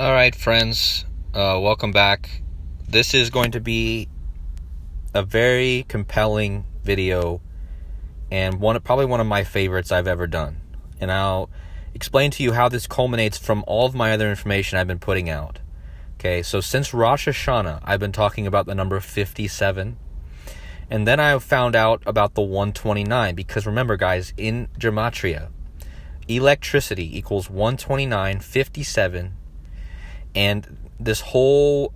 All right, friends, welcome back. This is going to be a very compelling video and probably one of my favorites I've ever done. And I'll explain to you how this culminates from all of my other information I've been putting out. Okay, so since Rosh Hashanah, I've been talking about the number 57. And then I found out about the 129, because remember, guys, in Gematria, electricity equals 129, 57, and this whole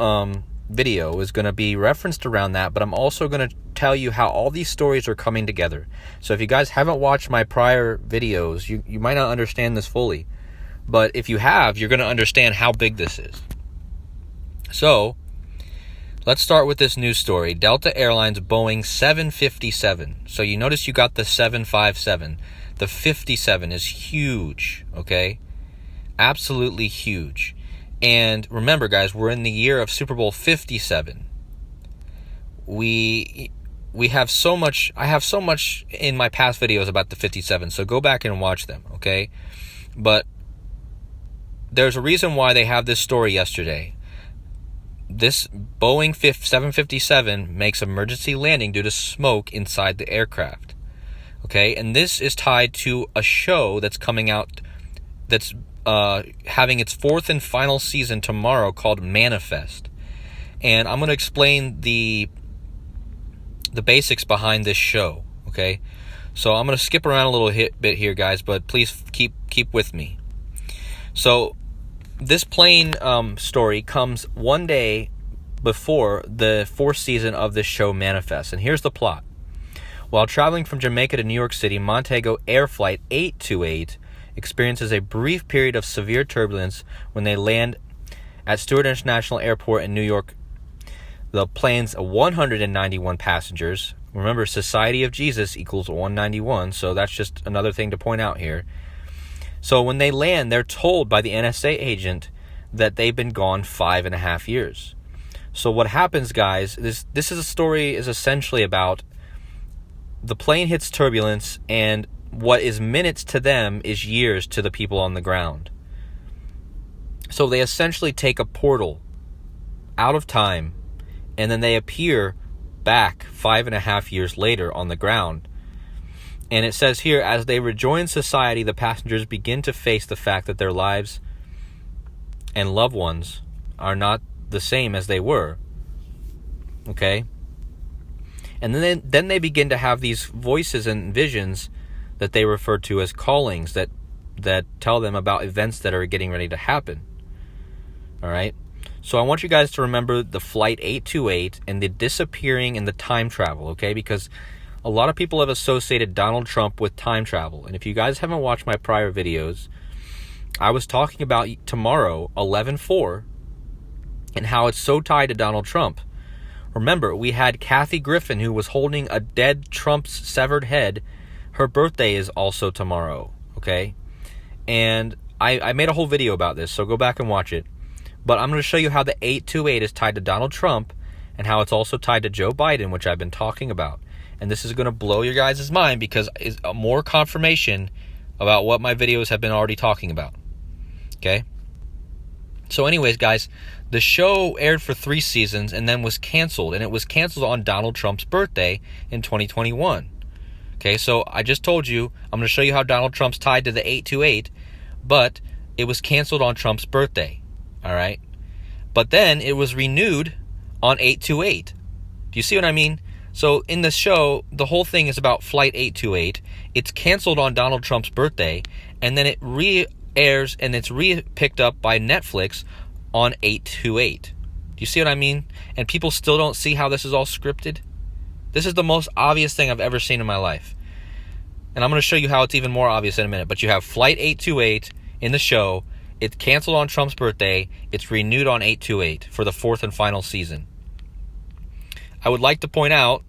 video is going to be referenced around that, but I'm also going to tell you how all these stories are coming together. So if you guys haven't watched my prior videos, you might not understand this fully, but if you have, you're going to understand how big this is. So let's start with this news story. Delta Airlines Boeing 757. So you notice you got the 757. The 57 is huge, okay? Absolutely huge. And remember, guys, we're in the year of Super Bowl 57. We have so much. I have so much in my past videos about the 57, so go back and watch them, okay? But there's a reason why they have this story yesterday. This Boeing 757 makes emergency landing due to smoke inside the aircraft. Okay, and this is tied to a show that's coming out that's having its fourth and final season tomorrow called Manifest. And I'm going to explain the basics behind this show, okay? So I'm going to skip around a little bit here, guys, but please keep with me. So this plane story comes one day before the fourth season of this show Manifest. And here's the plot. While traveling from Jamaica to New York City, Montego Air Flight 828 experiences a brief period of severe turbulence when they land at Stewart International Airport in New York. The plane's 191 passengers. Remember, Society of Jesus equals 191, so that's just another thing to point out here. So when they land, they're told by the NSA agent that they've been gone 5.5 years. So what happens, guys, this is a story is essentially about the plane hits turbulence, and what is minutes to them is years to the people on the ground. So they essentially take a portal out of time, and then they appear back 5.5 years later on the ground. And it says here, as they rejoin society, the passengers begin to face the fact that their lives and loved ones are not the same as they were. Okay? And then they begin to have these voices and visions that they refer to as callings that tell them about events that are getting ready to happen. All right? So I want you guys to remember the Flight 828 and the disappearing and the time travel, okay? Because a lot of people have associated Donald Trump with time travel. And if you guys haven't watched my prior videos, I was talking about tomorrow, 11/4, and how it's so tied to Donald Trump. Remember, we had Kathy Griffin, who was holding a dead Trump's severed head. Her birthday is also tomorrow, okay? And I made a whole video about this, so go back and watch it. But I'm going to show you how the 828 is tied to Donald Trump and how it's also tied to Joe Biden, which I've been talking about. And this is going to blow your guys' mind because it's more confirmation about what my videos have been already talking about, okay? So anyways, guys, the show aired for 3 seasons and then was canceled. And it was canceled on Donald Trump's birthday in 2021. Okay, so I just told you, I'm going to show you how Donald Trump's tied to the 828, but it was canceled on Trump's birthday. All right? But then it was renewed on 828. Do you see what I mean? So in the show, the whole thing is about Flight 828. It's canceled on Donald Trump's birthday, and then it re-airs and it's re-picked up by Netflix on 828. Do you see what I mean? And people still don't see how this is all scripted? This is the most obvious thing I've ever seen in my life. And I'm going to show you how it's even more obvious in a minute. But you have Flight 828 in the show. It's canceled on Trump's birthday. It's renewed on 828 for the fourth and final season. I would like to point out,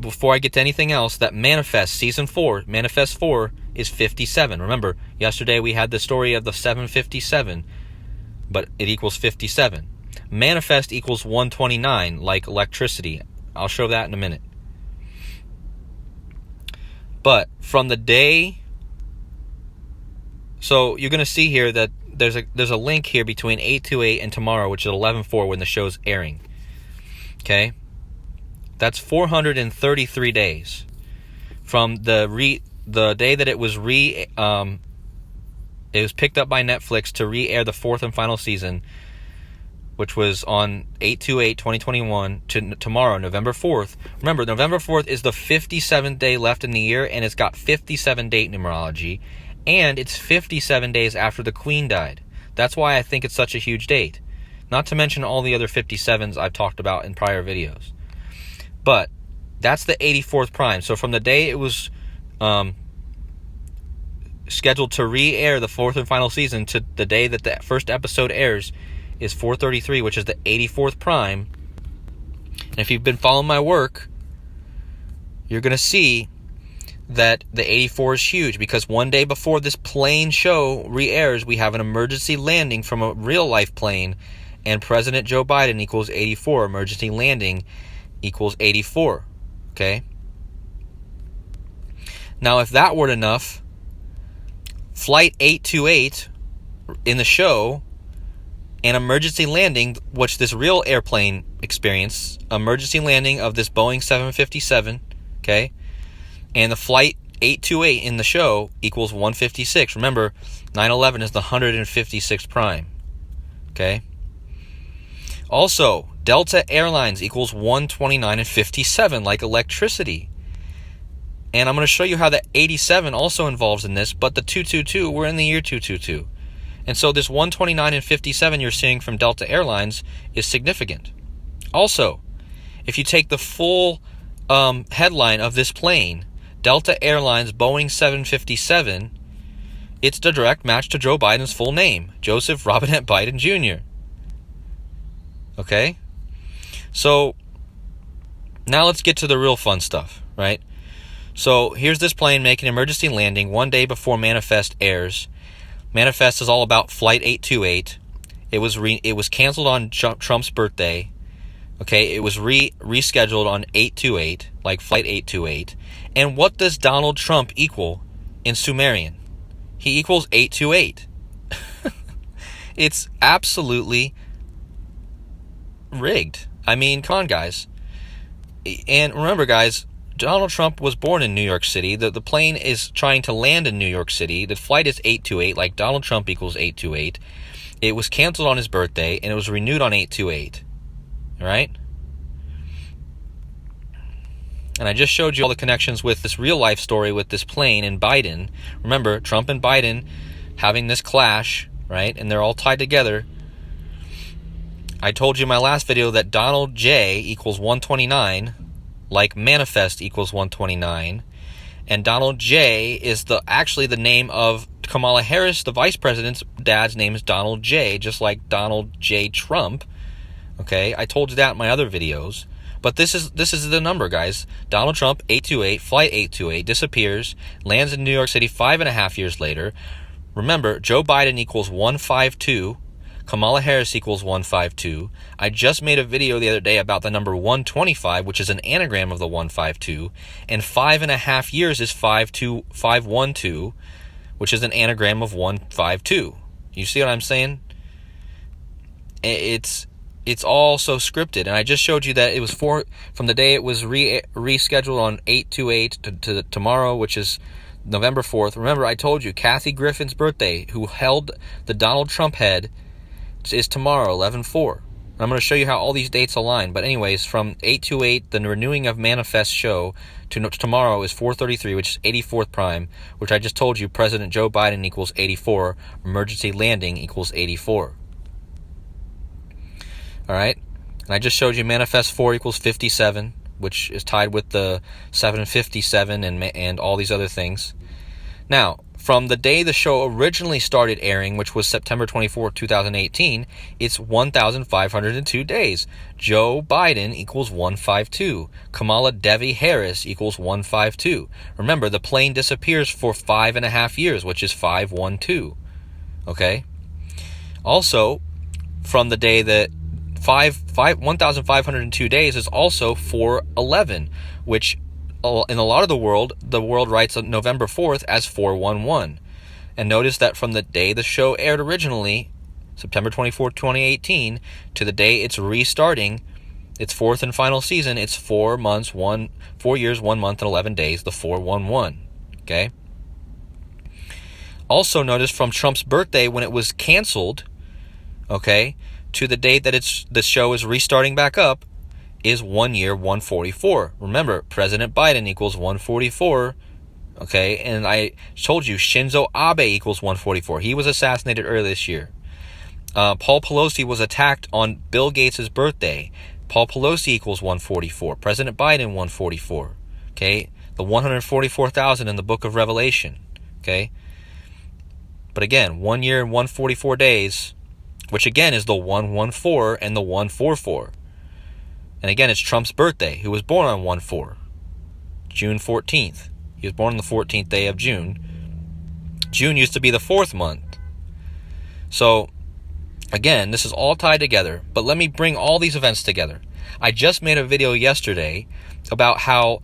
before I get to anything else, that Manifest Season 4, Manifest 4, is 57. Remember, yesterday we had the story of the 757, but it equals 57. Manifest equals 129, like electricity. I'll show that in a minute. But from the day So you're going to see here that there's a link here between 828 and tomorrow, which is 11/4 when the show's airing. Okay, that's 433 days from the day that it was picked up by Netflix to re-air the 4th and final season, which was on 8/28/2021 to tomorrow, November 4th. Remember, November 4th is the 57th day left in the year, and it's got 57 date numerology, and it's 57 days after the Queen died. That's why I think it's such a huge date. Not to mention all the other 57s I've talked about in prior videos. But that's the 84th prime. So from the day it was scheduled to re-air the 4th and final season to the day that the first episode airs is 433, which is the 84th prime. And if you've been following my work, you're going to see that the 84 is huge, because one day before this plane show re-airs, we have an emergency landing from a real-life plane, and President Joe Biden equals 84. Emergency landing equals 84. Okay? Now, if that weren't enough, Flight 828 in the show, an emergency landing, which this real airplane experienced, emergency landing of this Boeing 757, okay? And the Flight 828 in the show equals 156. Remember, 9/11 is the 156th prime, okay? Also, Delta Airlines equals 129 and 57, like electricity. And I'm going to show you how the 87 also involves in this, but the 222, we're in the year 222. And so this 129 and 57 you're seeing from Delta Airlines is significant. Also, if you take the full headline of this plane, Delta Airlines Boeing 757, it's the direct match to Joe Biden's full name, Joseph Robinette Biden Jr. Okay? So, now let's get to the real fun stuff, right? So, here's this plane making emergency landing one day before Manifest airs. Manifest is all about Flight 828. It was canceled on Trump's birthday. Okay, it was rescheduled on 828, like Flight 828. And what does Donald Trump equal in Sumerian? He equals 828. It's absolutely rigged. I mean, come on, guys. And remember, guys, Donald Trump was born in New York City. The plane is trying to land in New York City. The flight is 828, like Donald Trump equals 828. It was canceled on his birthday, and it was renewed on 828. All right? And I just showed you all the connections with this real-life story with this plane and Biden. Remember, Trump and Biden having this clash, right? And they're all tied together. I told you in my last video that Donald J equals 129, like Manifest equals 129, and Donald J is actually the name of Kamala Harris, the vice president's dad's name is Donald J, just like Donald J. Trump. Okay, I told you that in my other videos, but this is the number, guys. Donald Trump, 828, Flight 828, disappears, lands in New York City 5.5 years later. Remember, Joe Biden equals 152. Kamala Harris equals 152. I just made a video the other day about the number 125, which is an anagram of the 152, and 5.5 years is 512, which is an anagram of 152. You see what I'm saying? It's all so scripted, and I just showed you that it was from the day it was rescheduled on 828 to tomorrow, which is November 4th. Remember, I told you Kathy Griffin's birthday, who held the Donald Trump head, is tomorrow, 11/4. I'm going to show you how all these dates align. But anyways, from 828, the renewing of Manifest show, to tomorrow is 433, which is 84th prime, which I just told you President Joe Biden equals 84. Emergency landing equals 84. All right? And I just showed you Manifest 4 equals 57, which is tied with the 757 and all these other things. Now, from the day the show originally started airing, which was September 24, 2018, it's 1,502 days. Joe Biden equals 152. Kamala Devi Harris equals 152. Remember, the plane disappears for 5.5 years, which is 512. Okay? Also, from the day that 1,502 days is also 411, which in a lot of the world writes November 4th as 411. And notice that from the day the show aired originally, September 24th, 2018, to the day it's restarting its fourth and final season, it's 4 years, 1 month, and 11 days, the 411. Okay? Also notice from Trump's birthday when it was canceled, okay, to the date that the show is restarting back up is 1 year, 144. Remember, President Biden equals 144. Okay, and I told you Shinzo Abe equals 144. He was assassinated earlier this year. Paul Pelosi was attacked on Bill Gates' birthday. Paul Pelosi equals 144. President Biden, 144. Okay, the 144,000 in the book of Revelation. Okay, but again, 1 year and 144 days, which again is the 114 and the 144. And again, it's Trump's birthday, who was born on 1/4, June 14th. He was born on the 14th day of June. June used to be the 4th month. So, again, this is all tied together, but let me bring all these events together. I just made a video yesterday about how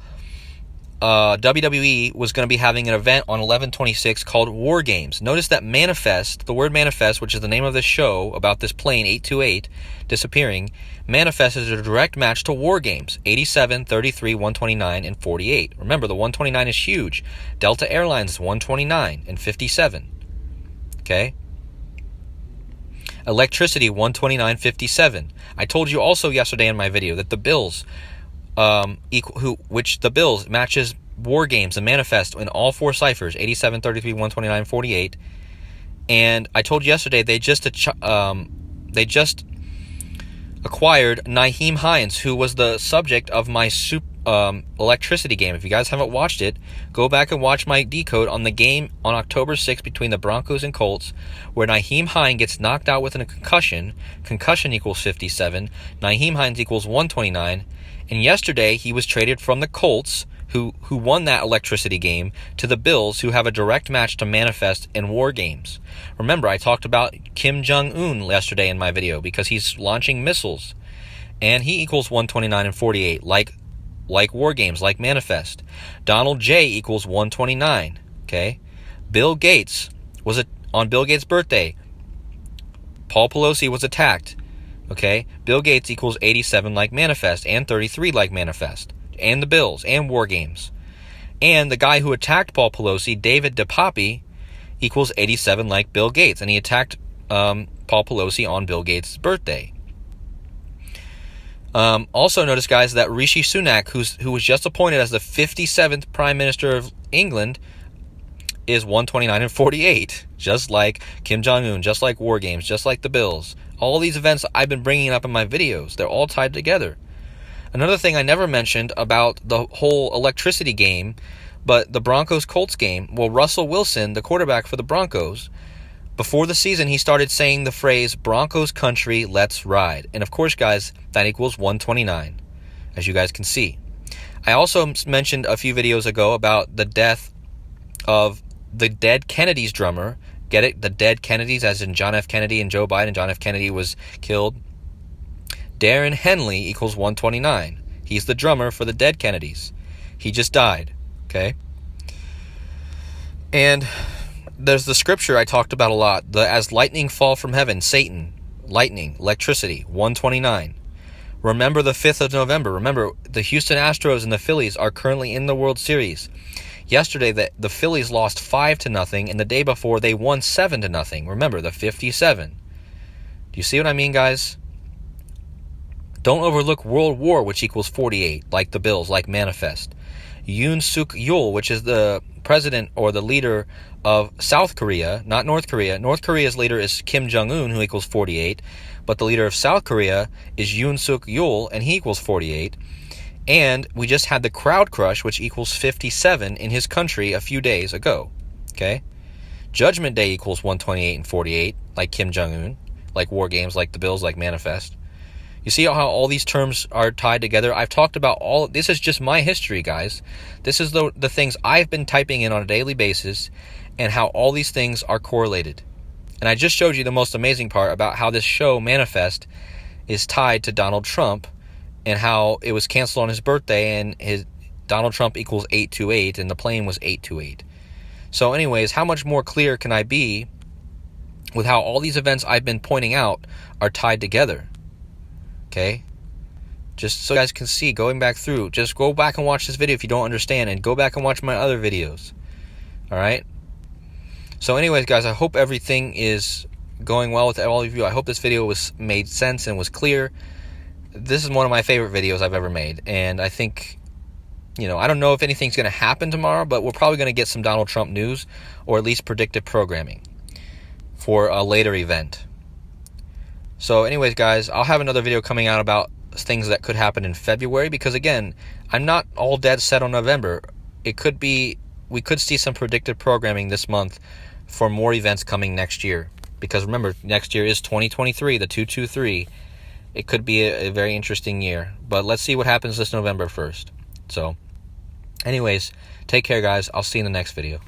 WWE was going to be having an event on 11/26 called War Games. Notice that Manifest, the word Manifest, which is the name of this show about this plane 828 disappearing, Manifest is a direct match to War Games, 87, 33, 129, and 48. Remember, the 129 is huge. Delta Airlines is 129 and 57. Okay? Electricity, 129.57. I told you also yesterday in my video that the Bills, the Bills matches War Games and Manifest in all 4 ciphers, 87, 33, 129, 48. And I told you yesterday they just acquired Nyheim Hines, who was the subject of my electricity game. If you guys haven't watched it, go back and watch my decode on the game on October 6th between the Broncos and Colts, where Nyheim Hines gets knocked out with a concussion. Concussion equals 57. Nyheim Hines equals 129. And yesterday, he was traded from the Colts, who won that electricity game, to the Bills, who have a direct match to Manifest in War Games. Remember, I talked about Kim Jong-un yesterday in my video, because he's launching missiles. And he equals 129 and 48, like War Games, like Manifest. Donald J equals 129, okay? Bill Gates was on Bill Gates' birthday. Paul Pelosi was attacked. Okay, Bill Gates equals 87 like Manifest, and 33 like Manifest, and the Bills, and War Games. And the guy who attacked Paul Pelosi, David DePapi, equals 87 like Bill Gates, and he attacked Paul Pelosi on Bill Gates' birthday. Also notice, guys, that Rishi Sunak, who was just appointed as the 57th Prime Minister of England, is 129 and 48, just like Kim Jong-un, just like War Games, just like the Bills. All these events I've been bringing up in my videos, they're all tied together. Another thing I never mentioned about the whole electricity game, but the Broncos-Colts game, well, Russell Wilson, the quarterback for the Broncos, before the season, he started saying the phrase, Broncos country, let's ride. And of course, guys, that equals 129, as you guys can see. I also mentioned a few videos ago about the death of the dead Kennedy's drummer. Get it? The dead Kennedys, as in John F. Kennedy and Joe Biden. John F. Kennedy was killed. Darren Henley equals 129. He's the drummer for the dead Kennedys. He just died. Okay? And there's the scripture I talked about a lot. As lightning fall from heaven, Satan, lightning, electricity, 129. Remember the 5th of November. Remember, the Houston Astros and the Phillies are currently in the World Series. Yesterday, the Phillies lost 5-0, and the day before, they won 7-0. Remember, the 57. Do you see what I mean, guys? Don't overlook World War, which equals 48, like the Bills, like Manifest. Yoon Suk Yeol, which is the president or the leader of South Korea, not North Korea. North Korea's leader is Kim Jong-un, who equals 48, but the leader of South Korea is Yoon Suk Yeol, and he equals 48. And we just had the crowd crush, which equals 57 in his country a few days ago. Okay? Judgment Day equals 128 and 48, like Kim Jong-un, like War Games, like the Bills, like Manifest. You see how all these terms are tied together? I've talked about all. This is just my history, guys. This is the things I've been typing in on a daily basis, and how all these things are correlated. And I just showed you the most amazing part about how this show, Manifest, is tied to Donald Trump, and how it was canceled on his birthday, and Donald Trump equals 828, and the plane was 828. So anyways, how much more clear can I be with how all these events I've been pointing out are tied together? Okay? Just so you guys can see, going back through, just go back and watch this video if you don't understand, and go back and watch my other videos. Alright? So anyways, guys, I hope everything is going well with all of you. I hope this video made sense and was clear. This is one of my favorite videos I've ever made, and I think, I don't know if anything's going to happen tomorrow, but we're probably going to get some Donald Trump news, or at least predictive programming for a later event. So anyways, guys, I'll have another video coming out about things that could happen in February, because again, I'm not all dead set on November. We could see some predictive programming this month for more events coming next year, because remember, next year is 2023, the 223. It could be a very interesting year, but let's see what happens this November first. So anyways, take care, guys. I'll see you in the next video.